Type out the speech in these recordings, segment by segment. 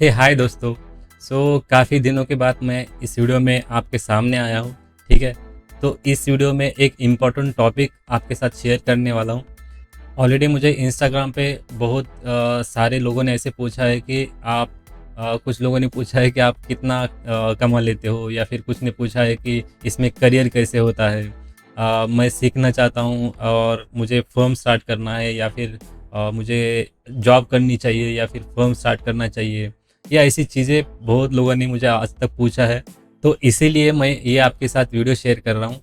हे हाय दोस्तों। काफ़ी दिनों के बाद मैं इस वीडियो में आपके सामने आया हूँ। ठीक है। तो इस वीडियो में एक इम्पोर्टेंट टॉपिक आपके साथ शेयर करने वाला हूँ। ऑलरेडी मुझे इंस्टाग्राम पे बहुत सारे लोगों ने ऐसे पूछा है कि आप कुछ लोगों ने पूछा है कि आप कितना कमा लेते हो, या फिर कुछ ने पूछा है कि इसमें करियर कैसे होता है। मैं सीखना चाहता हूँ और मुझे फर्म स्टार्ट करना है, या फिर मुझे जॉब करनी चाहिए, या फिर फर्म स्टार्ट करना चाहिए, या ऐसी चीज़ें बहुत लोगों ने मुझे आज तक पूछा है। तो इसीलिए मैं ये आपके साथ वीडियो शेयर कर रहा हूँ।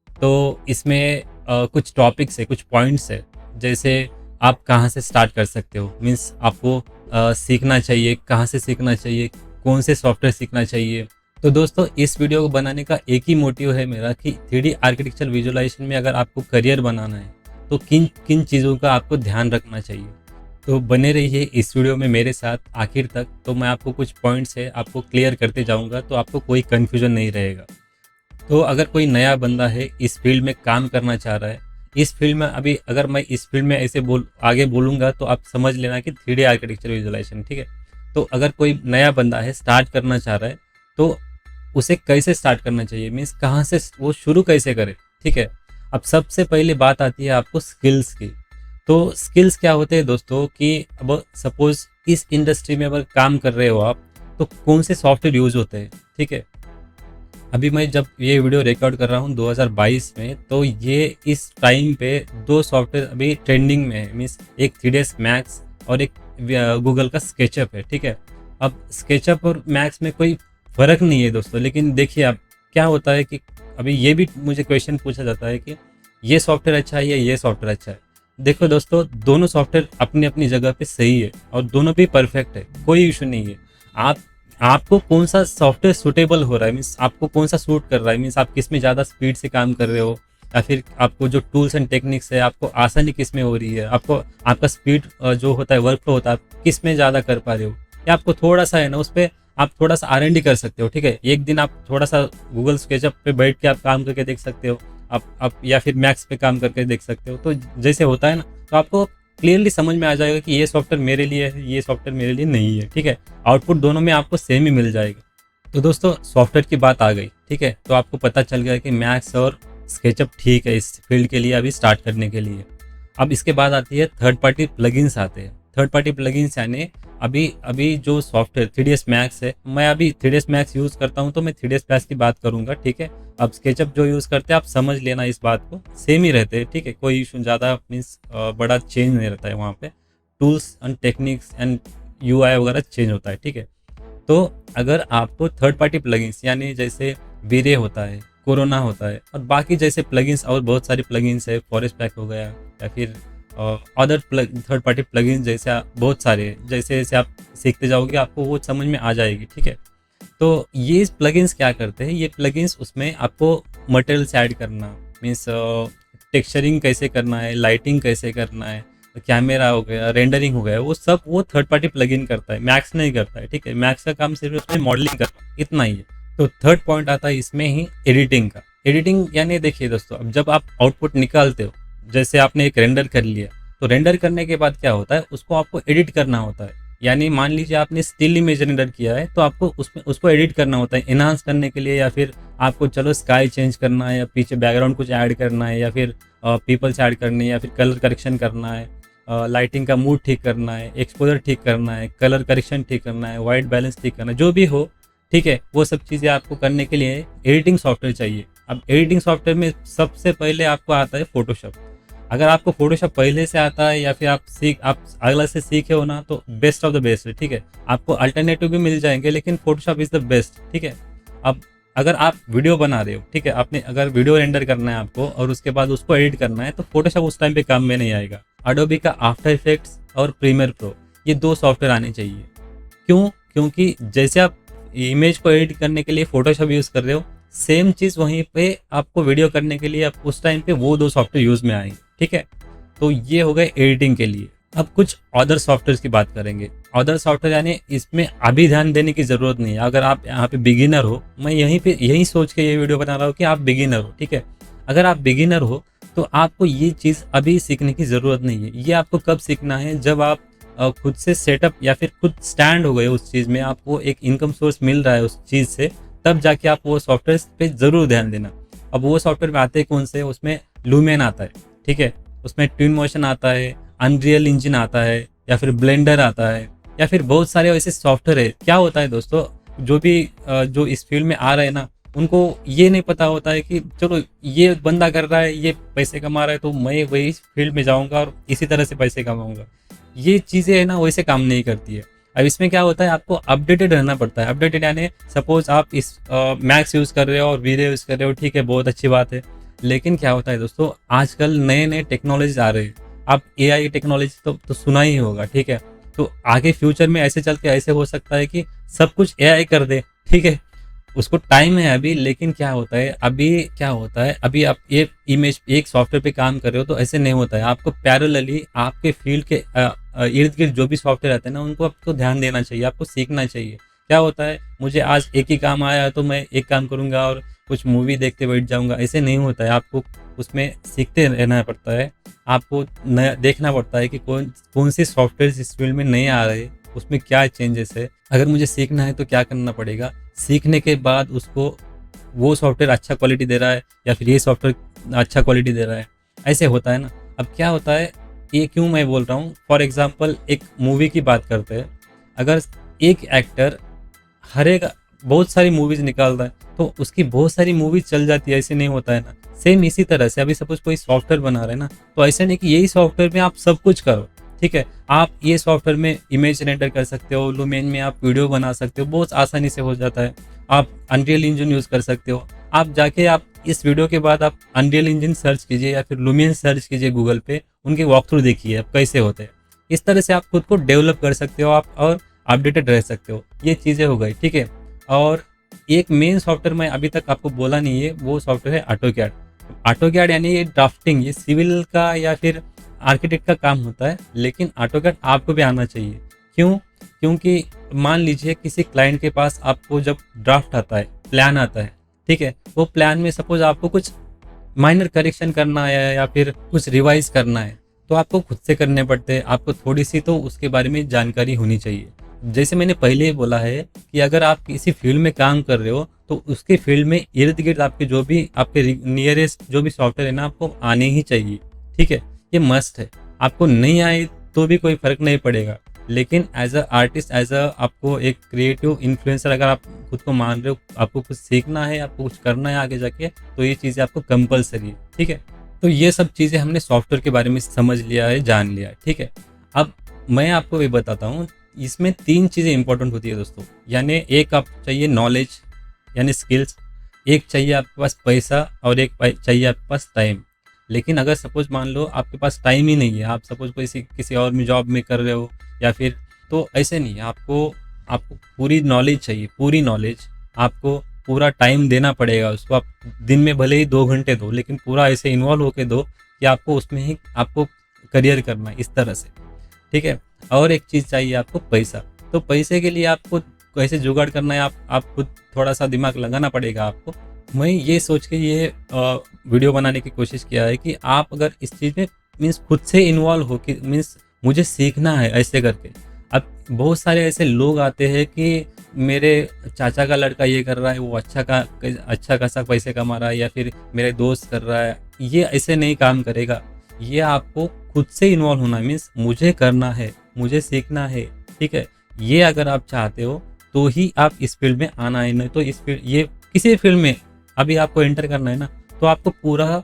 तो इसमें कुछ टॉपिक्स है, कुछ पॉइंट्स है। जैसे आप कहाँ से स्टार्ट कर सकते हो, मीन्स आपको सीखना चाहिए, कहाँ से सीखना चाहिए, कौन से सॉफ्टवेयर सीखना चाहिए। तो दोस्तों, इस वीडियो को बनाने का एक ही मोटिव है मेरा कि 3D आर्किटेक्चर विजुअलाइजेशन में अगर आपको करियर बनाना है तो किन किन चीज़ों का आपको ध्यान रखना चाहिए। तो बने रहिए इस वीडियो में मेरे साथ आखिर तक। तो मैं आपको कुछ पॉइंट्स है आपको क्लियर करते जाऊंगा, तो आपको कोई कन्फ्यूजन नहीं रहेगा। तो अगर कोई नया बंदा है, इस फील्ड में काम करना चाह रहा है, इस फील्ड में अभी अगर मैं इस फील्ड में ऐसे आगे बोलूँगा तो आप समझ लेना कि 3D आर्किटेक्चर विजुअलाइजेशन। ठीक है। तो अगर कोई नया बंदा है, स्टार्ट करना चाह रहा है, तो उसे कैसे स्टार्ट करना चाहिए, मीन्स कहाँ से वो शुरू कैसे करे। ठीक है। अब सबसे पहले बात आती है आपको स्किल्स की। तो स्किल्स क्या होते हैं दोस्तों कि अब सपोज इस इंडस्ट्री में अगर काम कर रहे हो आप, तो कौन से सॉफ्टवेयर यूज होते हैं। ठीक है। अभी मैं जब ये वीडियो रिकॉर्ड कर रहा हूँ 2022 में, तो ये इस टाइम पे दो सॉफ्टवेयर अभी ट्रेंडिंग में है, मीन्स एक 3ds मैक्स और एक गूगल का स्केचअप है। ठीक है। अब स्केचअप और मैक्स में कोई फ़र्क नहीं है दोस्तों, लेकिन देखिए अब क्या होता है कि अभी ये भी मुझे क्वेश्चन पूछा जाता है कि ये सॉफ्टवेयर अच्छा है या ये सॉफ्टवेयर अच्छा है। देखो दोस्तों, दोनों सॉफ्टवेयर अपनी अपनी जगह पे सही है और दोनों भी परफेक्ट है, कोई इशू नहीं है। आप आपको कौन सा सॉफ्टवेयर सूटेबल हो रहा है, मीन्स आपको कौन सा सूट कर रहा है, मीन्स आप किस में ज़्यादा स्पीड से काम कर रहे हो, या फिर आपको जो टूल्स एंड टेक्निक्स है आपको आसानी किस में हो रही है, आपको आपका स्पीड जो होता है, वर्क फ्लो होता है, आप किस में ज़्यादा कर पा रहे हो, या आपको थोड़ा सा है ना उस पर आप थोड़ा सा R&D कर सकते हो। ठीक है। एक दिन आप थोड़ा सा गूगल स्केचअप पे बैठ के आप काम करके देख सकते हो, आप या फिर मैक्स पे काम करके देख सकते हो। तो जैसे होता है ना, तो आपको क्लियरली समझ में आ जाएगा कि ये सॉफ्टवेयर मेरे लिए है, ये सॉफ्टवेयर मेरे लिए नहीं है। ठीक है। आउटपुट दोनों में आपको सेम ही मिल जाएगा। तो दोस्तों, सॉफ्टवेयर की बात आ गई। ठीक है। तो आपको पता चल गया कि मैक्स और स्केचअप ठीक है इस फील्ड के लिए, अभी स्टार्ट करने के लिए। अब इसके बाद आती है थर्ड पार्टी प्लगइन्स आते हैं। थर्ड पार्टी प्लगइन्स यानी अभी अभी जो सॉफ्टवेयर 3ds मैक्स है, मैं अभी 3ds मैक्स यूज़ करता हूँ, तो मैं 3ds मैक्स की बात करूँगा। ठीक है। अब स्केचअप जो यूज़ करते हैं आप समझ लेना इस बात को, सेम ही रहते हैं। ठीक है। कोई इशू ज़्यादा मीन्स बड़ा चेंज नहीं रहता है वहाँ पे। Tools and techniques and UI वगैरह चेंज होता है। ठीक है। तो अगर आपको थर्ड पार्टी प्लगइन्स यानी जैसे वीरे होता है, कोरोना होता है, और बाकी जैसे प्लगइन्स और बहुत सारी प्लगइन्स है, फॉरेस्ट पैक हो गया, या फिर अदर थर्ड पार्टी प्लगइन्स जैसे बहुत सारे हैं, जैसे जैसे आप सीखते जाओगे आपको वो समझ में आ जाएगी। ठीक है। तो ये प्लगइन्स क्या करते हैं, ये प्लगइन्स उसमें आपको मटेरियल्स ऐड करना, मीन्स टेक्सचरिंग कैसे करना है, लाइटिंग कैसे करना है, कैमरा हो गया, रेंडरिंग हो गया, वो सब वो थर्ड पार्टी प्लगइन करता है, मैक्स नहीं करता है। ठीक है। मैक्स का काम सिर्फ उसमें मॉडलिंग करना, इतना ही है। तो थर्ड पॉइंट आता है इसमें ही एडिटिंग का। एडिटिंग यानी देखिए दोस्तों, अब जब आप आउटपुट निकालते हो, जैसे आपने एक रेंडर कर लिया, तो रेंडर करने के बाद क्या होता है, उसको आपको एडिट करना होता है। यानी मान लीजिए आपने स्टिल इमेज रेंडर किया है, तो आपको उसमें उसको एडिट करना होता है इनहांस करने के लिए, या फिर आपको चलो स्काई चेंज करना है, या पीछे बैकग्राउंड कुछ ऐड करना है, या फिर पीपल्स ऐड करने हैं, या फिर कलर करेक्शन करना है, लाइटिंग का मूड ठीक करना है, एक्सपोजर ठीक करना है, कलर करेक्शन ठीक करना है, वाइट बैलेंस ठीक करना है, जो भी हो। ठीक है। वो सब चीज़ें आपको करने के लिए एडिटिंग सॉफ्टवेयर चाहिए। अब एडिटिंग सॉफ्टवेयर में सबसे पहले आपको आता है फोटोशॉप। अगर आपको फोटोशॉप पहले से आता है, या फिर आप अगला से सीखे हो ना, तो बेस्ट ऑफ द बेस्ट है। ठीक है। आपको अल्टरनेटिव भी मिल जाएंगे, लेकिन फोटोशॉप इज़ द बेस्ट। ठीक है। अब अगर आप वीडियो बना रहे हो, ठीक है, आपने अगर वीडियो रेंडर करना है आपको और उसके बाद उसको एडिट करना है, तो फोटोशॉप उस टाइम पे काम में नहीं आएगा। अडोबी का आफ्टर इफेक्ट्स और प्रीमियर प्रो, ये दो सॉफ्टवेयर आने चाहिए। क्यों? क्योंकि जैसे आप इमेज को एडिट करने के लिए फोटोशॉप यूज़ कर रहे हो, सेम चीज़ वहीं पे आपको वीडियो करने के लिए आप उस टाइम पे वो दो सॉफ्टवेयर यूज़ में आएंगे। ठीक है। तो ये हो गए एडिटिंग के लिए। अब कुछ अदर सॉफ्टवेयर की बात करेंगे। अदर सॉफ्टवेयर यानी इसमें अभी ध्यान देने की ज़रूरत नहीं है। अगर आप यहाँ पे बिगिनर हो, मैं यहीं सोच के ये वीडियो बना रहा हूँ कि आप बिगिनर हो। ठीक है। अगर आप बिगिनर हो तो आपको ये चीज़ अभी सीखने की ज़रूरत नहीं है। ये आपको कब सीखना है, जब आप खुद से सेटअप या फिर खुद स्टैंड हो गए उस चीज़ में, आपको एक इनकम सोर्स मिल रहा है उस चीज़ से, तब जाके आप वो सॉफ्टवेयर पे ज़रूर ध्यान देना। अब वो सॉफ्टवेयर में आते हैं कौन से, उसमें लूमेन आता है, ठीक है, उसमें ट्विन मोशन आता है, अनरियल इंजन आता है, या फिर ब्लेंडर आता है, या फिर बहुत सारे ऐसे सॉफ्टवेयर है। क्या होता है दोस्तों, जो भी जो इस फील्ड में आ रहे हैं ना, उनको ये नहीं पता होता है कि चलो ये बंदा कर रहा है, ये पैसे कमा रहा है, तो मैं वही फील्ड में जाऊंगा और इसी तरह से पैसे कमाऊंगा। ये चीज़ें है ना, वैसे काम नहीं करती है। अब इसमें क्या होता है, आपको अपडेटेड रहना पड़ता है। अपडेटेड यानी सपोज आप इस मैक्स यूज़ कर रहे हो और वीडियो यूज़ कर रहे हो, ठीक है, बहुत अच्छी बात है। लेकिन क्या होता है दोस्तों, आजकल नए नए टेक्नोलॉजीज आ रहे हैं। आप AI टेक्नोलॉजी तो सुना ही होगा, ठीक है। तो आगे फ्यूचर में ऐसे चल के ऐसे हो सकता है कि सब कुछ AI कर दे, ठीक है। उसको टाइम है अभी, लेकिन अभी आप ये इमेज एक सॉफ्टवेयर पे काम कर रहे हो तो ऐसे नहीं होता है। आपको पैरेलली आपके फील्ड के इर्द गिर्द जो भी सॉफ्टवेयर आते हैं ना, उनको आपको ध्यान देना चाहिए, आपको सीखना चाहिए। क्या होता है, मुझे आज एक ही काम आया है तो मैं एक काम करूंगा और कुछ मूवी देखते बैठ जाऊंगा, ऐसे नहीं होता है। आपको उसमें सीखते रहना पड़ता है, आपको नया देखना पड़ता है कि कौन कौन से सॉफ्टवेयर इस फील्ड में नए आ रहे हैं, उसमें क्या चेंजेस है। अगर मुझे सीखना है तो क्या करना पड़ेगा, सीखने के बाद उसको वो सॉफ्टवेयर अच्छा क्वालिटी दे रहा है या फिर ये सॉफ्टवेयर अच्छा क्वालिटी दे रहा है, ऐसे होता है ना। अब क्या होता है, ये क्यों मैं बोल रहा हूँ, फॉर एग्जांपल एक मूवी की बात करते हैं। अगर एक एक्टर हर एक बहुत सारी मूवीज निकाल रहा है तो उसकी बहुत सारी मूवीज चल जाती है, ऐसे नहीं होता है ना। सेम इसी तरह से अभी सपोज कोई सॉफ्टवेयर बना रहे हैं ना, तो ऐसे नहीं कि यही सॉफ्टवेयर में आप सब कुछ करो, ठीक है। आप ये सॉफ्टवेयर में इमेज रेंडर कर सकते हो, लुमेन में आप वीडियो बना सकते हो, बहुत आसानी से हो जाता है। आप अनरियल इंजन यूज़ कर सकते हो। आप जाके आप इस वीडियो के बाद आप अनरियल इंजन सर्च कीजिए या फिर लुमेन सर्च कीजिए गूगल पे, उनके वॉक थ्रू देखिए अब कैसे होते हैं। इस तरह से आप खुद को डेवलप कर सकते हो आप, और अपडेटेड रह सकते हो। ये चीज़ें हो गई, ठीक है। और एक मेन सॉफ्टवेयर मैं अभी तक आपको बोला नहीं है, वो सॉफ्टवेयर है ऑटोकैड। ऑटोकैड यानी ये ड्राफ्टिंग, ये सिविल का या फिर आर्किटेक्ट का काम होता है, लेकिन ऑटोकैड आपको भी आना चाहिए। क्यों? क्योंकि मान लीजिए किसी क्लाइंट के पास आपको जब ड्राफ्ट आता है, प्लान आता है, ठीक है, वो प्लान में सपोज आपको कुछ माइनर करेक्शन करना है या फिर कुछ रिवाइज करना है, तो आपको खुद से करने पड़ते हैं। आपको थोड़ी सी तो उसके बारे में जानकारी होनी चाहिए। जैसे मैंने पहले ही बोला है कि अगर आप किसी फील्ड में काम कर रहे हो तो उसके फील्ड में इर्द गिर्द आपके जो भी आपके नियरेस्ट जो भी सॉफ्टवेयर है ना, आपको आने ही चाहिए, ठीक है। ये मस्ट है। आपको नहीं आए तो भी कोई फर्क नहीं पड़ेगा, लेकिन as a artist, as a आपको एक क्रिएटिव इन्फ्लुएंसर अगर आप खुद को मान रहे हो, आपको कुछ सीखना है, आपको कुछ करना है आगे जाके, तो ये चीज़ें आपको कंपलसरी है, ठीक है। तो ये सब चीज़ें हमने सॉफ्टवेयर के बारे में समझ लिया है, जान लिया है, ठीक है। अब मैं आपको ये बताता हूँ, इसमें 3 चीज़ें इंपॉर्टेंट होती है दोस्तों। यानी एक आप चाहिए नॉलेज यानी स्किल्स, एक चाहिए आपके पास पैसा, और एक चाहिए आपके पास टाइम। लेकिन अगर सपोज मान लो आपके पास टाइम ही नहीं है, आप सपोज किसी और में जॉब में कर रहे हो या फिर, तो ऐसे नहीं है। आपको आपको पूरी नॉलेज चाहिए, पूरी नॉलेज। आपको पूरा टाइम देना पड़ेगा उसको। आप दिन में भले ही 2 घंटे दो, लेकिन पूरा ऐसे इन्वॉल्व होके दो कि आपको उसमें ही आपको करियर करना है, इस तरह से, ठीक है। और एक चीज़ चाहिए आपको, पैसा। तो पैसे के लिए आपको कैसे जुगाड़ करना है, आप खुद थोड़ा सा दिमाग लगाना पड़ेगा आपको। मैं ये सोच के ये वीडियो बनाने की कोशिश किया है कि आप अगर इस चीज़ में मीन्स खुद से इन्वॉल्व हो कि मीन्स मुझे सीखना है ऐसे करके। अब बहुत सारे ऐसे लोग आते हैं कि मेरे चाचा का लड़का ये कर रहा है, वो अच्छा खासा पैसे कमा रहा है, या फिर मेरे दोस्त कर रहा है। ये ऐसे नहीं काम करेगा। ये आपको खुद से इन्वॉल्व होना है, मीन्स मुझे करना है, मुझे सीखना है, ठीक है। ये अगर आप चाहते हो तो ही आप इस फील्ड में आना है। नहीं तो इस फील्ड, ये किसी फील्ड में अभी आपको एंटर करना है ना, तो आपको पूरा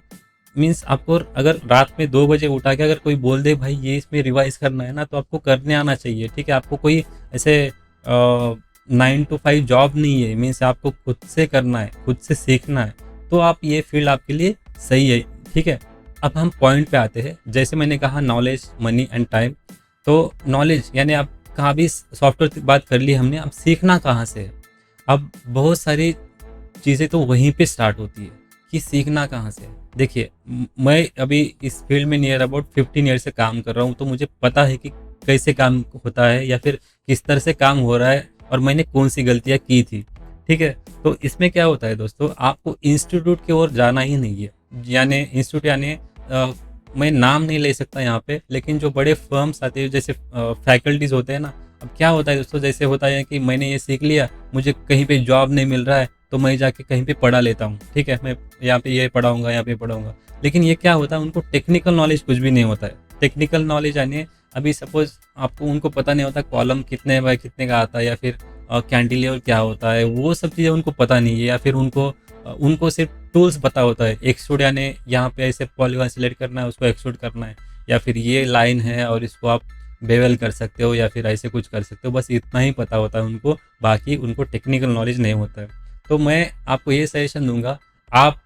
मीन्स आपको अगर रात में 2 बजे उठा के अगर कोई बोल दे भाई ये इसमें रिवाइज करना है ना, तो आपको करने आना चाहिए, ठीक है। आपको कोई ऐसे 9 to 5 जॉब नहीं है, मीन्स आपको खुद से करना है, खुद से सीखना है, तो आप ये फील्ड आपके लिए सही है, ठीक है। अब हम पॉइंट पे आते हैं। जैसे मैंने कहा नॉलेज, मनी एंड टाइम। तो नॉलेज यानी आप कहाँ भी सॉफ्टवेयर की बात कर ली हमने, अब सीखना कहाँ से है। अब बहुत सारी चीज़ें तो वहीं पे स्टार्ट होती है कि सीखना कहाँ से है। देखिए, मैं अभी इस फील्ड में नियर अबाउट 15 ईयर से काम कर रहा हूँ, तो मुझे पता है कि कैसे काम होता है या फिर किस तरह से काम हो रहा है और मैंने कौन सी गलतियाँ की थी, ठीक है। तो इसमें क्या होता है दोस्तों, आपको इंस्टीट्यूट की ओर जाना ही नहीं है। यानी इंस्टीट्यूट यानी मैं नाम नहीं ले सकता यहाँ पे, लेकिन जो बड़े फर्म्स आते हैं जैसे फैकल्टीज होते हैं ना, अब क्या होता है दोस्तों, जैसे होता है कि मैंने ये सीख लिया, मुझे कहीं पे जॉब नहीं मिल रहा है, तो मैं जाके कहीं पे पढ़ा लेता हूँ, ठीक है, मैं यहाँ पे ये पढ़ाऊंगा, यहाँ पे पढ़ाऊंगा। लेकिन ये क्या होता है, उनको टेक्निकल नॉलेज कुछ भी नहीं होता है। टेक्निकल नॉलेज यानी अभी सपोज आपको, उनको पता नहीं होता कॉलम कितने बाय कितने का आता है, या फिर कैंटिलीवर क्या होता है, वो सब चीज़ें उनको पता नहीं है। या फिर उनको सिर्फ टूल्स पता होता है, एक्सट्रूड यानी यहाँ पे ऐसे पॉलीगॉन सिलेक्ट करना है, उसको एक्सट्रूड करना है, या फिर ये लाइन है और इसको आप बेवल कर सकते हो, या फिर ऐसे कुछ कर सकते हो, बस इतना ही पता होता है उनको। बाकी उनको टेक्निकल नॉलेज नहीं होता है। तो मैं आपको ये सजेशन दूंगा, आप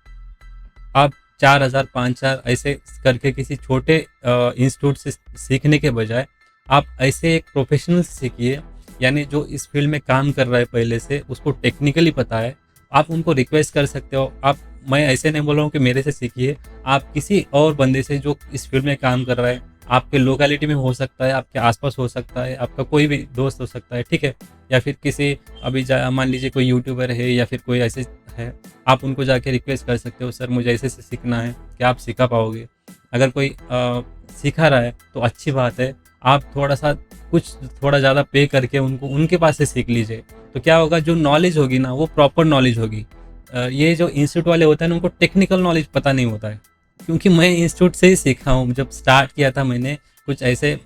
आप 4,000 5,000 ऐसे करके किसी छोटे इंस्टीट्यूट से सीखने के बजाय आप ऐसे एक प्रोफेशनल से सीखिए, यानी जो इस फील्ड में काम कर रहा है पहले से, उसको टेक्निकली पता है। आप उनको रिक्वेस्ट कर सकते हो। आप, मैं ऐसे नहीं बोल रहा हूँ कि मेरे से सीखिए, आप किसी और बंदे से जो इस फील्ड में काम कर रहा है, आपके लोकेलिटी में हो सकता है, आपके आसपास हो सकता है, आपका कोई भी दोस्त हो सकता है, ठीक है, या फिर किसी अभी मान लीजिए कोई यूट्यूबर है या फिर कोई ऐसे है, आप उनको जाके रिक्वेस्ट कर सकते हो, सर मुझे ऐसे से सीखना है, क्या आप सिखा पाओगे? अगर कोई सिखा रहा है तो अच्छी बात है, आप थोड़ा ज़्यादा पे करके उनको उनके पास से सीख लीजिए। तो क्या होगा, जो नॉलेज होगी ना वो प्रॉपर नॉलेज होगी। ये जो इंस्टीट्यूट वाले होते हैं ना, उनको टेक्निकल नॉलेज पता नहीं होता है, क्योंकि मैं इंस्टीट्यूट से ही सीखा हूँ। जब स्टार्ट किया था मैंने कुछ ऐसे,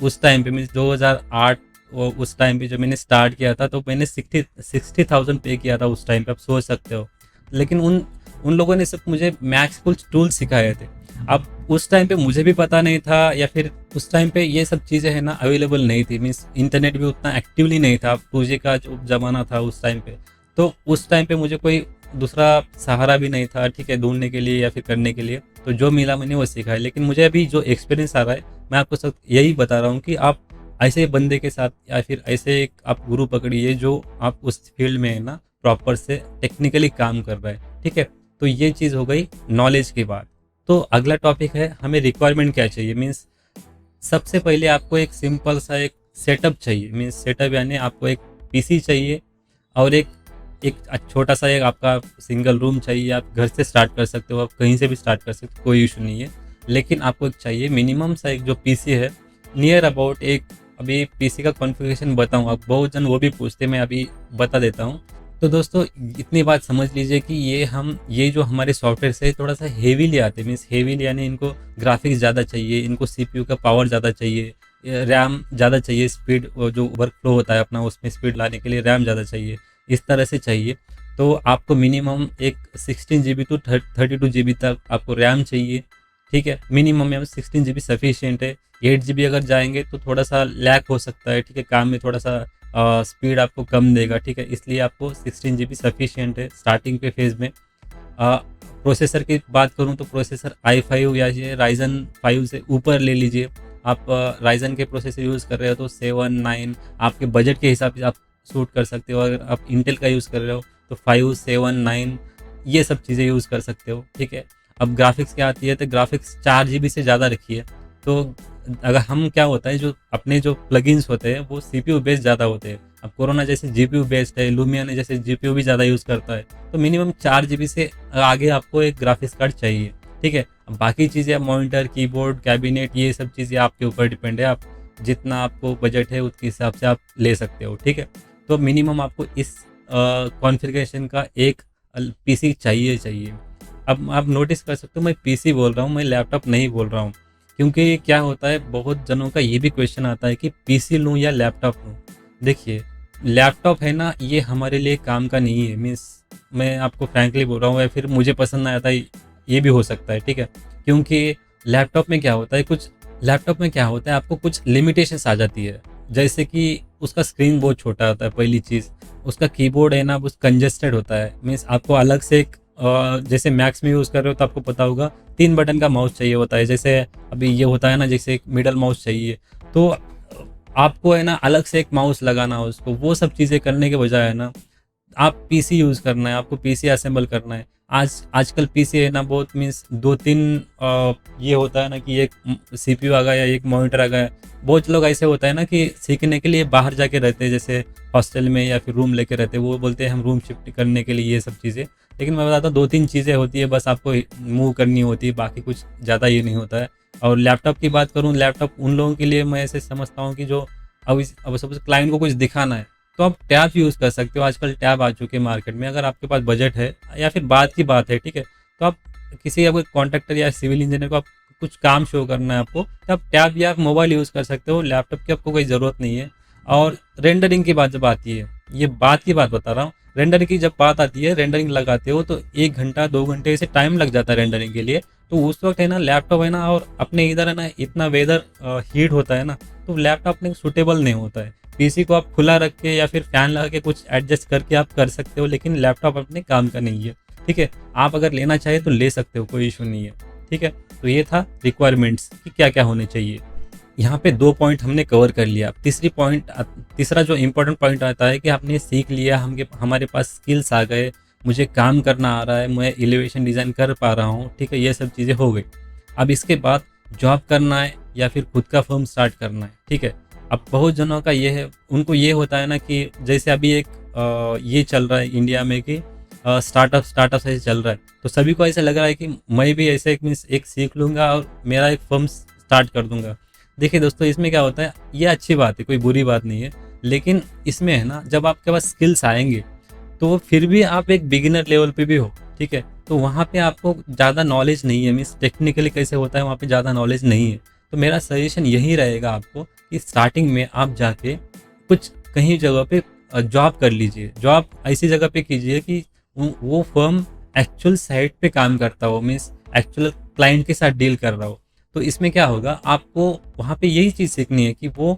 उस टाइम पे मीन्स 2008, उस टाइम पे जब मैंने स्टार्ट किया था, तो मैंने 60,000 पे किया था उस टाइम पे, आप सोच सकते हो। लेकिन उन उन लोगों ने सब मुझे मैक्स कुछ टूल्स सिखाए थे। अब उस टाइम पे मुझे भी पता नहीं था, या फिर उस टाइम पे ये सब चीज़ें है ना अवेलेबल नहीं थी, मीन्स इंटरनेट भी उतना एक्टिवली नहीं था, 2G का जो ज़माना था उस टाइम पे। तो उस टाइम पे मुझे कोई दूसरा सहारा भी नहीं था, ठीक है, ढूंढने के लिए या फिर करने के लिए। तो जो मिला मैंने वो सीखा है। लेकिन मुझे अभी जो एक्सपीरियंस आ रहा है, मैं आपको सब यही बता रहा हूँ कि आप ऐसे बंदे के साथ या फिर ऐसे एक आप गुरु पकड़िए जो आप उस फील्ड में है ना प्रॉपर से टेक्निकली काम कर रहा है, ठीक है। तो ये चीज़ हो गई नॉलेज की बात। तो अगला टॉपिक है, हमें रिक्वायरमेंट क्या चाहिए। मीन्स सबसे पहले आपको एक सिंपल सा एक सेटअप चाहिए। मीन्स सेटअप यानी आपको एक पीसी चाहिए, और एक एक छोटा सा एक आपका सिंगल रूम चाहिए। आप घर से स्टार्ट कर सकते हो, आप कहीं से भी स्टार्ट कर सकते हो, कोई इशू नहीं है। लेकिन आपको एक चाहिए मिनिमम सा एक जो पीसी है, नियर अबाउट एक, अभी पीसी का कॉन्फ़िगरेशन बताऊँ, आप बहुत जन वो भी पूछते, मैं अभी बता देता हूँ। तो दोस्तों इतनी बात समझ लीजिए कि ये जो हमारे सॉफ्टवेयर से थोड़ा सा हेवीली आते हैं। मीन्स हेवीली यानी इनको ग्राफिक्स ज़्यादा चाहिए, इनको सीपीयू का पावर ज़्यादा चाहिए, रैम ज़्यादा चाहिए, स्पीड जो वर्क फ्लो होता है अपना उसमें स्पीड लाने के लिए रैम ज़्यादा चाहिए, इस तरह से चाहिए। तो आपको मिनिमम एक 16 GB टू 32 GB तक आपको रैम चाहिए, ठीक है। मिनिमम में 16 GB सफिशियंट है। 8 GB अगर जाएंगे तो थोड़ा सा लैग हो सकता है, ठीक है, काम में थोड़ा सा स्पीड आपको कम देगा, ठीक है। इसलिए आपको 16 GB सफिशियंट है स्टार्टिंग पे फेज़ में। प्रोसेसर की बात करूं तो प्रोसेसर i5 या ये राइजन 5 से ऊपर ले लीजिए। आप राइजन के प्रोसेसर यूज़ कर रहे हो तो 7 9 आपके बजट के हिसाब से आप सूट कर सकते हो। अगर आप इंटेल का यूज़ कर रहे हो तो 5 7 9 ये सब चीज़ें यूज़ कर सकते हो, ठीक है। अब ग्राफिक्स क्या आती है, तो ग्राफिक्स 4 GB से ज़्यादा रखिए। तो अगर हम क्या होता है, जो अपने जो प्लगइन्स होते हैं वो सीपीयू बेस्ड ज़्यादा होते हैं। अब कोरोना जैसे जीपीयू बेस्ड है, लुमिया ने जैसे जीपीयू भी ज़्यादा यूज़ करता है, तो मिनिमम 4 GB से आगे आपको एक ग्राफिक्स कार्ड चाहिए, ठीक है। अब बाकी चीज़ें, मॉनिटर, कीबोर्ड, कैबिनेट, ये सब चीज़ें आपके ऊपर डिपेंड है। आप जितना आपको बजट है उसके हिसाब से आप ले सकते हो, ठीक है। तो मिनिमम आपको इस कॉन्फ़िगरेशन का एक पीसी चाहिए। अब आप नोटिस कर सकते हो, मैं पीसी बोल रहा हूँ, मैं लैपटॉप नहीं बोल रहा हूँ। क्योंकि क्या होता है, बहुत जनों का ये भी क्वेश्चन आता है कि पीसी लूँ या लैपटॉप लूँ। देखिए, लैपटॉप है ना, ये हमारे लिए काम का नहीं है। मीन्स मैं आपको फ्रैंकली बोल रहा हूँ, या फिर मुझे पसंद नहीं आता, ये भी हो सकता है, ठीक है। क्योंकि लैपटॉप में क्या होता है, आपको कुछ लिमिटेशंस आ जाती है। जैसे कि उसका स्क्रीन बहुत छोटा होता है, पहली चीज़। उसका कीबोर्ड है ना, वो कंजस्टेड होता है। मीन्स आपको अलग से एक जैसे मैक्स में यूज़ कर रहे हो तो आपको पता होगा 3 बटन का माउस चाहिए होता है। जैसे अभी ये होता है ना, जैसे एक मिडल माउस चाहिए, तो आपको है ना अलग से एक माउस लगाना है उसको। वो सब चीज़ें करने के बजाय है ना, आप पीसी यूज़ करना है, आपको पीसी असेंबल करना है। आजकल पीसी है ना, बहुत मीन्स 2-3 ये होता है ना कि एक सीपीयू आ गया या एक मॉनिटर आ गया। बहुत लोग ऐसे होता है ना कि सीखने के लिए बाहर जाके रहते हैं, जैसे हॉस्टल में या फिर रूम लेके रहते हैं, वो बोलते हैं हम रूम शिफ्ट करने के लिए, ये सब चीज़ें। लेकिन मैं बताता हूँ 2-3 चीज़ें होती है, बस आपको मूव करनी होती है, बाकी कुछ ज़्यादा ये नहीं होता है। और लैपटॉप की बात करूँ, लैपटॉप उन लोगों के लिए मैं ऐसे समझता हूँ कि जो अब सपोज क्लाइंट को कुछ दिखाना है, तो आप टैब यूज़ कर सकते हो। आजकल टैब आ चुके हैं मार्केट में, अगर आपके पास बजट है या फिर बात की बात है, ठीक है, तो आप किसी अगर कॉन्ट्रैक्टर या सिविल इंजीनियर को आप कुछ काम शो करना है आपको, तो आप टैब या आप मोबाइल यूज़ कर सकते हो, लैपटॉप की आपको कोई ज़रूरत नहीं है। और रेंडरिंग की बात जब आती है, ये बात की बात बता रहा हूँ, रेंडरिंग की जब बात आती है, रेंडरिंग लगाते हो तो 1 घंटा 2 घंटे ऐसे टाइम लग जाता है रेंडरिंग के लिए। तो उस वक्त है ना लैपटॉप है ना, और अपने इधर है ना इतना वेदर हीट होता है ना, तो लैपटॉप अपने सूटेबल नहीं होता है। पीसी को आप खुला रख के या फिर फैन लगा के कुछ एडजस्ट करके आप कर सकते हो, लेकिन लैपटॉप अपने काम का नहीं है, ठीक है। आप अगर लेना चाहे तो ले सकते हो, कोई इशू नहीं है, ठीक है। तो ये था रिक्वायरमेंट्स कि क्या क्या होने चाहिए। यहाँ पे 2 पॉइंट हमने कवर कर लिया। तीसरा जो इम्पोर्टेंट पॉइंट आता है कि आपने सीख लिया, हमारे पास स्किल्स आ गए, मुझे काम करना आ रहा है, मैं एलिवेशन डिज़ाइन कर पा रहा हूँ, ठीक है, ये सब चीज़ें हो गई। अब इसके बाद जॉब करना है या फिर खुद का फर्म स्टार्ट करना है, ठीक है। अब बहुत जनों का ये है, उनको ये होता है ना कि जैसे अभी एक ये चल रहा है इंडिया में कि स्टार्टअप ऐसे चल रहा है, तो सभी को ऐसा लग रहा है कि मैं भी ऐसे एक सीख लूँगा और मेरा एक फर्म स्टार्ट कर दूंगा। देखिए दोस्तों, इसमें क्या होता है, ये अच्छी बात है, कोई बुरी बात नहीं है, लेकिन इसमें है ना जब आपके पास स्किल्स आएंगे तो फिर भी आप एक बिगिनर लेवल पे भी हो, ठीक है। तो वहाँ पे आपको ज़्यादा नॉलेज नहीं है, मीन्स टेक्निकली कैसे होता है वहाँ पे ज़्यादा नॉलेज नहीं है। तो मेरा सजेशन यही रहेगा आपको कि स्टार्टिंग में आप जाके कुछ कहीं जगह पे जॉब कर लीजिए। जॉब ऐसी जगह पे कीजिए कि वो फर्म एक्चुअल साइट पे काम करता हो, मीन्स एक्चुअल क्लाइंट के साथ डील कर रहा हो। तो इसमें क्या होगा, आपको वहाँ पे यही चीज़ सीखनी है कि वो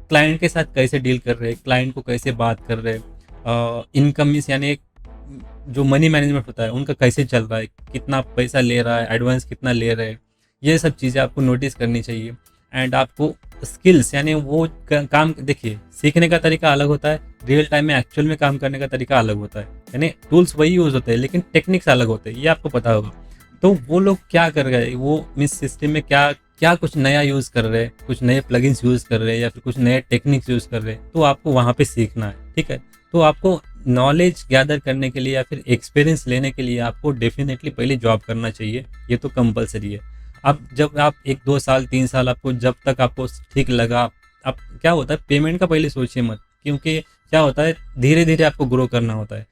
क्लाइंट के साथ कैसे डील कर रहे हैं, क्लाइंट को कैसे बात कर रहे हैं, इनकम मीन्स यानी जो मनी मैनेजमेंट होता है उनका कैसे चल रहा है, कितना पैसा ले रहा है, एडवांस कितना ले रहे हैं, ये सब चीज़ें आपको नोटिस करनी चाहिए। एंड आपको स्किल्स यानी वो काम, देखिए सीखने का तरीका अलग होता है, रियल टाइम में एक्चुअल में काम करने का तरीका अलग होता है, यानी टूल्स वही यूज़ होते हैं लेकिन टेक्निक्स अलग होते हैं, ये आपको पता होगा। तो वो लोग क्या कर रहे हैं, वो मिस सिस्टम में क्या क्या कुछ नया यूज़ कर रहे हैं, कुछ नए प्लगइन्स यूज़ कर रहे हैं या फिर कुछ नए टेक्निक्स यूज़ कर रहे हैं, तो आपको वहाँ पे सीखना है, ठीक है। तो आपको नॉलेज गैदर करने के लिए या फिर एक्सपीरियंस लेने के लिए आपको डेफिनेटली पहले जॉब करना चाहिए, ये तो कंपलसरी है। अब जब आप 1-2 साल 3 साल आपको जब तक आपको ठीक लगा, अब क्या होता है पेमेंट का पहले सोचिए मत, क्योंकि क्या होता है धीरे धीरे आपको ग्रो करना होता है।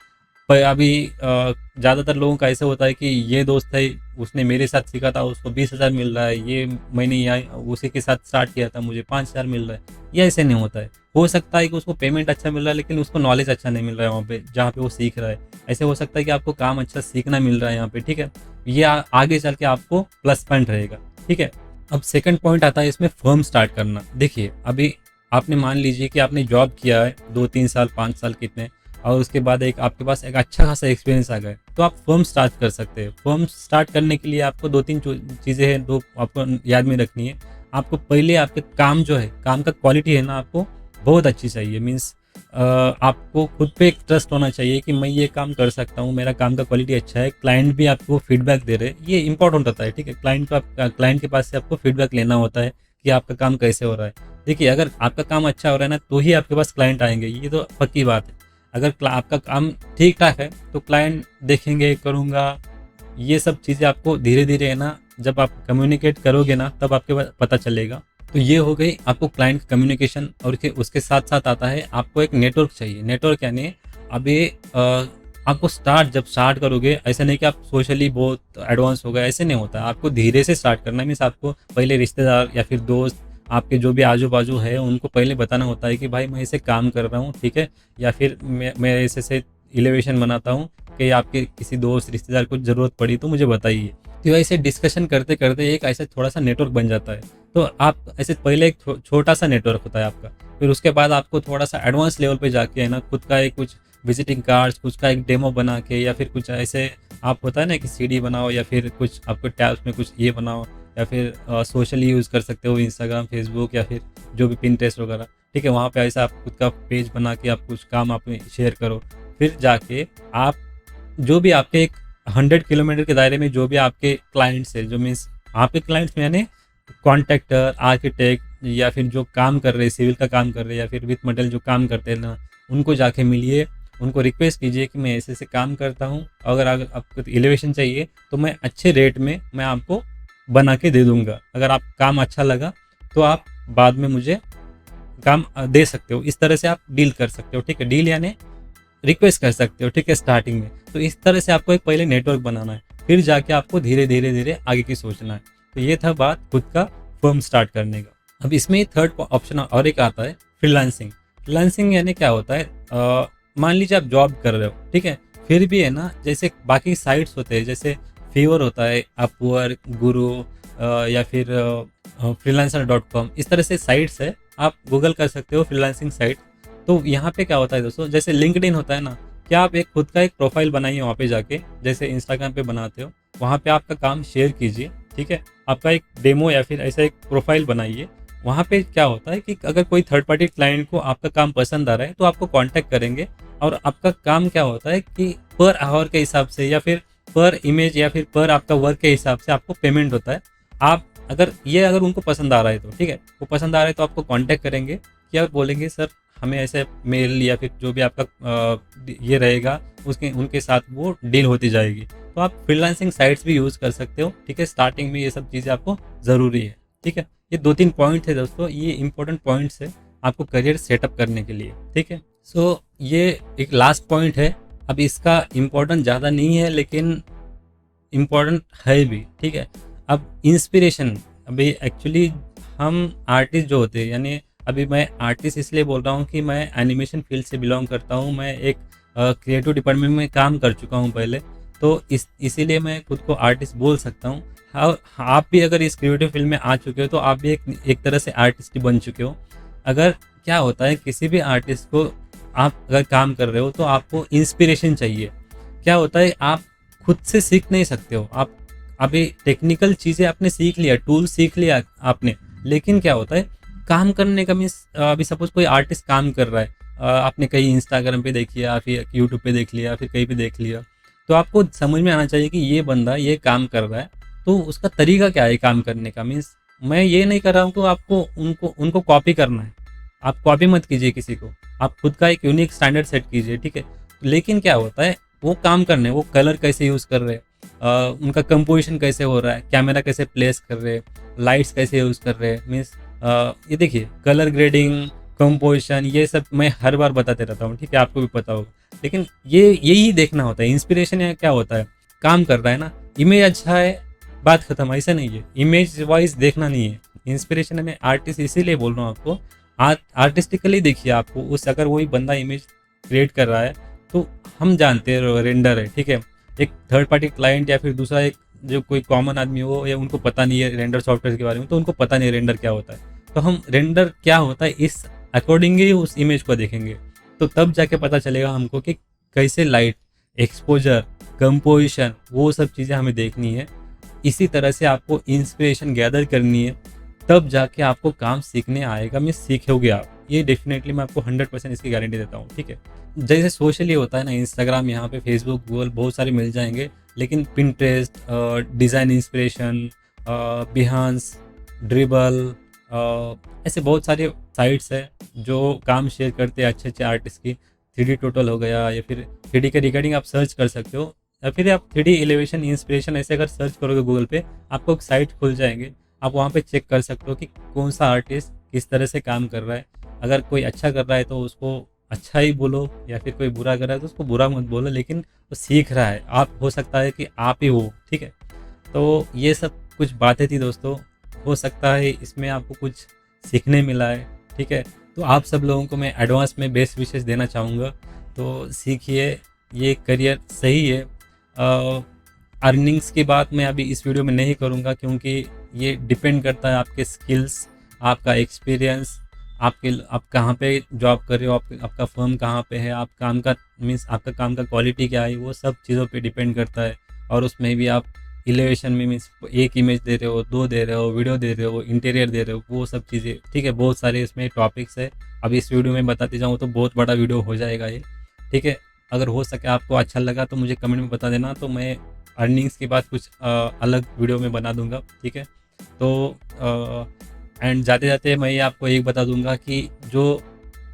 पर अभी ज़्यादातर लोगों का ऐसा होता है कि ये दोस्त है, उसने मेरे साथ सीखा था, उसको 20,000 मिल रहा है, ये मैंने यहाँ उसी के साथ स्टार्ट किया था, मुझे 5,000 मिल रहा है। ये ऐसे नहीं होता है। हो सकता है कि उसको पेमेंट अच्छा मिल रहा है लेकिन उसको नॉलेज अच्छा नहीं मिल रहा है वहाँ पे जहाँ पे वो सीख रहा है। ऐसे हो सकता है कि आपको काम अच्छा सीखना मिल रहा है यहाँ पे, ठीक है। ये आगे चल के आपको प्लस पॉइंट रहेगा, ठीक है। अब सेकंड पॉइंट आता है इसमें फर्म स्टार्ट करना। देखिए अभी आपने मान लीजिए कि आपने जॉब किया है 2-3 साल 5 साल कितने, और उसके बाद एक आपके पास एक अच्छा खासा एक्सपीरियंस आ गया, तो आप फर्म स्टार्ट कर सकते हैं। फर्म स्टार्ट करने के लिए आपको 2-3 चीज़ें हैं, दो आपको याद में रखनी है। आपको पहले आपके काम जो है, काम का क्वालिटी है ना, आपको बहुत अच्छी चाहिए। मीन्स आपको खुद पे एक ट्रस्ट होना चाहिए कि मैं ये काम कर सकता हूँ, मेरा काम का क्वालिटी अच्छा है, क्लाइंट भी आपको फीडबैक दे रहे हैं, ये इंपॉर्टेंट होता है, ठीक है। क्लाइंट के पास से आपको फीडबैक लेना होता है कि आपका काम कैसे हो रहा है। देखिए अगर आपका काम अच्छा हो रहा है ना, तो ही आपके पास क्लाइंट आएंगे, ये तो पक्की बात है। अगर आपका काम ठीक ठाक है तो क्लाइंट देखेंगे, करूँगा, ये सब चीज़ें आपको धीरे धीरे है ना, जब आप कम्युनिकेट करोगे ना तब आपके पास पता चलेगा। तो ये हो गई आपको क्लाइंट कम्युनिकेशन, और उसके साथ साथ आता है आपको एक नेटवर्क चाहिए। नेटवर्क यानी अभी आपको जब स्टार्ट करोगे, ऐसा नहीं कि आप सोशली बहुत एडवांस हो गए, ऐसे नहीं होता। आपको धीरे से स्टार्ट करना है। मीन्स आपको पहले रिश्तेदार या फिर दोस्त, आपके जो भी आजू बाजू है, उनको पहले बताना होता है कि भाई मैं ऐसे काम कर रहा हूँ, ठीक है, या फिर मैं ऐसे एलिवेशन बनाता हूँ कि आपके किसी दोस्त रिश्तेदार को ज़रूरत पड़ी तो मुझे बताइए। तो ऐसे डिस्कशन करते करते एक ऐसा थोड़ा सा नेटवर्क बन जाता है। तो आप ऐसे पहले एक छोटा सा नेटवर्क होता है आपका, फिर उसके बाद आपको थोड़ा सा एडवांस लेवल पे जाके है ना, खुद का एक कुछ विजिटिंग कार्ड्स, कुछ का एक डेमो बना के, या फिर कुछ ऐसे आप होता है ना कि सीडी बनाओ, या फिर कुछ आपको टैब्स में कुछ ये बनाओ, या फिर सोशली यूज़ कर सकते हो इंस्टाग्राम, फेसबुक, या फिर जो भी पिंटरेस्ट वगैरह, ठीक है। वहाँ पे ऐसा आप खुद का पेज बना के आप कुछ काम आप शेयर करो। फिर जाके आप जो भी आपके एक 100 किलोमीटर के दायरे में जो भी आपके क्लाइंट्स है, जो मीन्स आपके क्लाइंट्स में यानी कॉन्ट्रैक्टर, आर्किटेक्ट, या फिर जो काम कर रहे हैं, सिविल का काम कर रहे हैं, या फिर विथ मटेरियल जो काम करते हैं ना, उनको जाके मिलिए, उनको रिक्वेस्ट कीजिए कि मैं ऐसे ऐसे काम करता हूँ, अगर आपको एलिवेशन चाहिए तो मैं अच्छे रेट में मैं आपको बना के दे दूंगा। अगर आप काम अच्छा लगा तो आप बाद में मुझे काम दे सकते हो। इस तरह से आप डील कर सकते हो, ठीक है। डील यानी रिक्वेस्ट कर सकते हो, ठीक है, स्टार्टिंग में। तो इस तरह से आपको एक पहले नेटवर्क बनाना है, फिर जाके आपको धीरे धीरे धीरे आगे की सोचना है। तो ये था बात खुद का फर्म स्टार्ट करने का। अब इसमें थर्ड ऑप्शन और एक आता है, फ्रीलांसिंग। फ्रीलांसिंग यानी क्या होता है, मान लीजिए आप जॉब कर रहे हो, ठीक है, फिर भी है ना, जैसे बाकी साइट्स होते हैं, जैसे फीवर होता है, अपवर्क, गुरु, या फिर freelancer.com, इस तरह से साइट्स है। आप गूगल कर सकते हो फ्रीलांसिंग साइट। तो यहाँ पे क्या होता है दोस्तों, जैसे लिंक्डइन होता है ना, क्या आप एक खुद का एक प्रोफाइल बनाइए वहाँ पे जाके, जैसे इंस्टाग्राम पे बनाते हो, वहाँ पे आपका काम शेयर कीजिए, ठीक है। आपका एक डेमो या फिर ऐसा एक प्रोफाइल बनाइए। वहाँ पे क्या होता है कि अगर कोई थर्ड पार्टी क्लाइंट को आपका काम पसंद आ रहा है तो आपको कांटेक्ट करेंगे, और आपका काम क्या होता है कि पर आवर के हिसाब से या फिर पर इमेज या फिर पर आपका वर्क के हिसाब से आपको पेमेंट होता है। आप अगर उनको पसंद आ रहा है तो ठीक है, वो पसंद आ रहा है तो आपको कांटेक्ट करेंगे, क्या बोलेंगे, सर हमें ऐसे मेल या फिर जो भी आपका ये रहेगा उसके उनके साथ वो डील होती जाएगी। तो आप फ्रीलांसिंग साइट्स भी यूज़ कर सकते हो, ठीक है। स्टार्टिंग में ये सब चीज़ें आपको ज़रूरी है, ठीक है। ये 2-3 पॉइंट है दोस्तों, ये इंपॉर्टेंट पॉइंट्स है आपको करियर सेटअप करने के लिए, ठीक है। सो ये एक लास्ट पॉइंट है। अब इसका इम्पोर्टेंट ज़्यादा नहीं है लेकिन इम्पोर्टेंट है भी, ठीक है। अब इंस्पिरेशन, अभी एक्चुअली हम आर्टिस्ट जो होते हैं, यानी अभी मैं आर्टिस्ट इसलिए बोल रहा हूँ कि मैं एनिमेशन फील्ड से बिलोंग करता हूँ। मैं एक क्रिएटिव डिपार्टमेंट में काम कर चुका हूँ पहले, तो इसीलिए मैं खुद को आर्टिस्ट बोल सकता हूँ। और आप भी अगर इस क्रिएटिव फील्ड में आ चुके हो तो आप भी एक तरह से आर्टिस्ट ही बन चुके हो। अगर क्या होता है, किसी भी आर्टिस्ट को आप अगर काम कर रहे हो तो आपको इंस्पिरेशन चाहिए। क्या होता है, आप खुद से सीख नहीं सकते हो। आप अभी टेक्निकल चीज़ें आपने सीख लिया, टूल सीख लिया आपने, लेकिन क्या होता है काम करने का मीन्स, अभी सपोज कोई आर्टिस्ट काम कर रहा है, आपने कहीं इंस्टाग्राम पे देख लिया, फिर यूट्यूब पे देख लिया, फिर कहीं पे देख लिया, तो आपको समझ में आना चाहिए कि ये बंदा ये काम कर रहा है तो उसका तरीका क्या है काम करने का। मीन्स मैं ये नहीं कर रहा हूँ कि आपको उनको उनको कॉपी करना है। आप कॉपी मत कीजिए किसी को, आप खुद का एक यूनिक स्टैंडर्ड सेट कीजिए, ठीक है। लेकिन क्या होता है, वो काम करने, वो कलर कैसे यूज़ कर रहे हैं, उनका कंपोजिशन कैसे हो रहा है, कैमरा कैसे प्लेस कर रहे हैं, लाइट्स कैसे यूज़ कर रहे हैं, मीन्स ये देखिए कलर ग्रेडिंग, कंपोजिशन, ये सब मैं हर बार बताते रहता हूँ, ठीक है, आपको भी पता होगा। लेकिन ये यही देखना होता है। इंस्पिरेशन या क्या होता है, काम कर रहा है ना, इमेज अच्छा है, बात खत्म, ऐसा नहीं है। इमेज वाइज देखना नहीं है। इंस्पिरेशन में आर्टिस्ट इसीलिए बोल रहा हूँ आपको, आर्टिस्टिकली देखिए आपको उस, अगर वही बंदा इमेज क्रिएट कर रहा है तो हम जानते हैं रेंडर है, ठीक है। एक थर्ड पार्टी क्लाइंट या फिर दूसरा एक जो कोई कॉमन आदमी हो, या उनको पता नहीं है रेंडर सॉफ्टवेयर के बारे में, तो उनको पता नहीं है रेंडर क्या होता है। तो हम रेंडर क्या होता है इस अकॉर्डिंग ही उस इमेज को देखेंगे, तो तब जाके पता चलेगा हमको कि कैसे लाइट, एक्सपोजर, कंपोजिशन, वो सब चीज़ें हमें देखनी है। इसी तरह से आपको इंस्पिरेशन गैदर करनी है, तब जाके आपको काम सीखने आएगा, मैं सीखोगे आप, ये डेफिनेटली मैं आपको 100% इसकी गारंटी देता हूँ, ठीक है। जैसे सोशली होता है ना, इंस्टाग्राम, यहाँ पे फेसबुक, गूगल, बहुत सारे मिल जाएंगे, लेकिन Pinterest, design inspiration, Behance, dribble, ऐसे बहुत सारे साइट्स है जो काम शेयर करते हैं अच्छे अच्छे आर्टिस्ट की। 3D टोटल हो गया, या फिर 3D के रिगार्डिंग आप सर्च कर सकते हो, या फिर आप 3D एलिवेशन इंस्पिरेशन ऐसे अगर सर्च करोगे गूगल पे, आपको एक साइट खुल जाएंगे। आप वहाँ पे चेक कर सकते हो कि कौन सा आर्टिस्ट किस तरह से काम कर रहा है। अगर कोई अच्छा कर रहा है तो उसको अच्छा ही बोलो, या फिर कोई बुरा कर रहा है तो उसको बुरा मत बोलो, लेकिन वो सीख रहा है, आप हो सकता है कि आप ही हो, ठीक है। तो ये सब कुछ बातें थी दोस्तों, हो सकता है इसमें आपको कुछ सीखने मिला है, ठीक है। तो आप सब लोगों को मैं एडवांस में बेस्ट विशेष देना चाहूँगा। तो सीखिए, ये करियर सही है। अर्निंग्स की बात मैं अभी इस वीडियो में नहीं करूँगा, क्योंकि ये डिपेंड करता है आपके स्किल्स, आपका एक्सपीरियंस, आप कहाँ पे जॉब कर रहे हो, आपका फर्म कहाँ पे है, आप काम का मीन्स आपका काम का क्वालिटी क्या है, वो सब चीज़ों पे डिपेंड करता है। और उसमें भी आप इलेवेशन में मीन्स एक इमेज दे रहे हो, 2 दे रहे हो, वीडियो दे रहे हो, इंटीरियर दे रहे हो, वो सब चीज़ें, ठीक है। बहुत सारे इसमें टॉपिक्स है, अब इस वीडियो में बताते जाऊँ तो बहुत बड़ा वीडियो हो जाएगा ये, ठीक है। अगर हो सके आपको अच्छा लगा तो मुझे कमेंट में बता देना, तो मैं अर्निंग्स के बाद कुछ अलग वीडियो में बना दूंगा, ठीक है। तो एंड जाते जाते मैं ये आपको एक बता दूंगा कि जो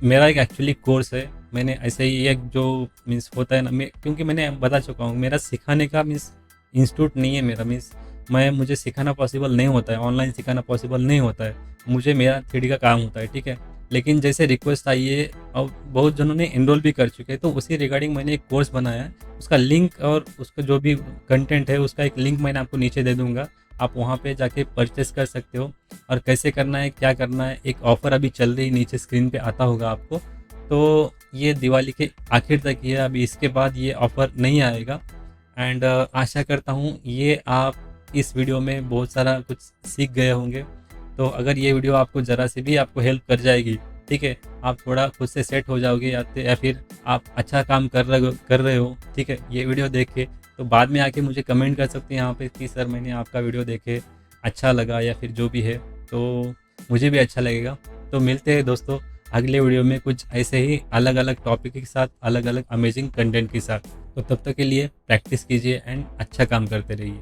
मेरा एक एक्चुअली कोर्स है, मैंने ऐसे ही एक जो मीन्स होता है ना, क्योंकि मैंने बता चुका हूँ, मेरा सिखाने का मीन्स इंस्टीट्यूट नहीं है मेरा, मीन्स मुझे सिखाना पॉसिबल नहीं होता है, ऑनलाइन सिखाना पॉसिबल नहीं होता है, मुझे मेरा थ्योरी का काम होता है, ठीक है। लेकिन जैसे रिक्वेस्ट आई है और बहुत जनों ने एनरोल भी कर चुके हैं, तो उसी रिगार्डिंग मैंने एक कोर्स बनाया है। उसका लिंक और उसका जो भी कंटेंट है उसका एक लिंक मैंने आपको नीचे दे दूंगा, आप वहाँ पे जाके परचेस कर सकते हो। और कैसे करना है, क्या करना है, एक ऑफ़र अभी चल रही नीचे स्क्रीन पे आता होगा आपको। तो ये दिवाली के आखिर तक ही है, अभी इसके बाद ये ऑफ़र नहीं आएगा। एंड आशा करता हूँ ये आप इस वीडियो में बहुत सारा कुछ सीख गए होंगे। तो अगर ये वीडियो आपको ज़रा से भी आपको हेल्प कर जाएगी, ठीक है, आप थोड़ा खुद से सेट हो जाओगे या फिर आप अच्छा काम कर रहे हो, ठीक है, ये वीडियो देख के, तो बाद में आके मुझे कमेंट कर सकते हैं यहाँ पे कि सर मैंने आपका वीडियो देखे, अच्छा लगा, या फिर जो भी है, तो मुझे भी अच्छा लगेगा। तो मिलते हैं दोस्तों अगले वीडियो में कुछ ऐसे ही अलग अलग टॉपिक के साथ, अलग अलग अमेजिंग कंटेंट के साथ। तो तब तक के लिए प्रैक्टिस कीजिए एंड अच्छा काम करते रहिए।